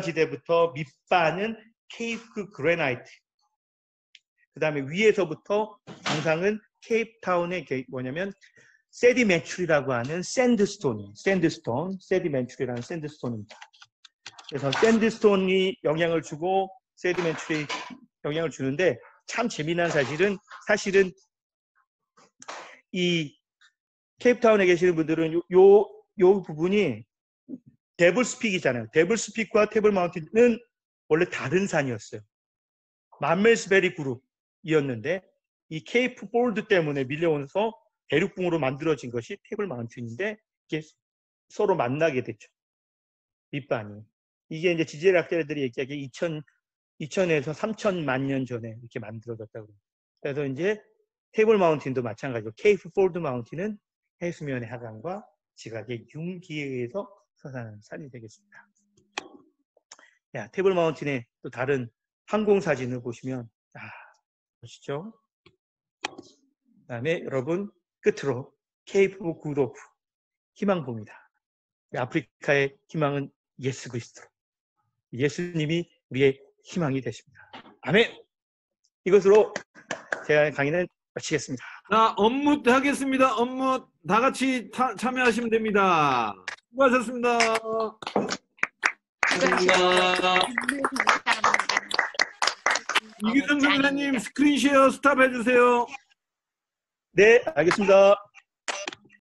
지대부터 밑바는 케이프 그래나이트. 그 다음에 위에서부터 정상은 케이프타운의 뭐냐면 세디멘츄리라고 하는 세디멘츄리라는 샌드스톤입니다. 그래서 샌드스톤이 영향을 주고 세디멘츄리 영향을 주는데 참 재미난 사실은 이 케이프타운에 계시는 분들은 요 부분이 데블스픽이잖아요. 데블스픽과 테이블 마운틴은 원래 다른 산이었어요. 만멜스베리 그룹이었는데 이 케이프 볼드 때문에 밀려오면서 대륙붕으로 만들어진 것이 테이블 마운틴인데 이게 서로 만나게 됐죠. 밑반이. 이게 이제 지질학자들이 얘기하기에 2000에서 3000만 년 전에 이렇게 만들어졌다고. 그래서 이제 테이블 마운틴도 마찬가지로 케이프 폴드 마운틴은 해수면의 하강과 지각의 융기에 의해서 솟아나는 산이 되겠습니다. 야, 테이블 마운틴의 또 다른 항공 사진을 보시면 보시죠. 그다음에 여러분 끝으로 케이프 굿호프 희망봉이다. 아프리카의 희망은 예수 그리스도. 예수님이 우리의 희망이 되십니다. 아멘. 이것으로 제가 강의는 마치겠습니다. 자, 업무 하겠습니다. 업무 다 같이 참여하시면 됩니다. 수고하셨습니다. 감사합니다. 이규성 선생님 스크린 쉐어 스탑 해주세요. 네, 알겠습니다.